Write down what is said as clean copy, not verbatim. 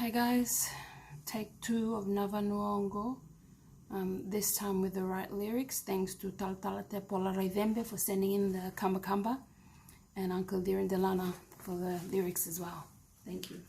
Hi guys, take 2 of Nava Nuongo, this time with the right lyrics. Thanks to Taltalate Pola Raivembe for sending in the Kamba Kamba, and Uncle Dirin Delana for the lyrics as well. Thank you.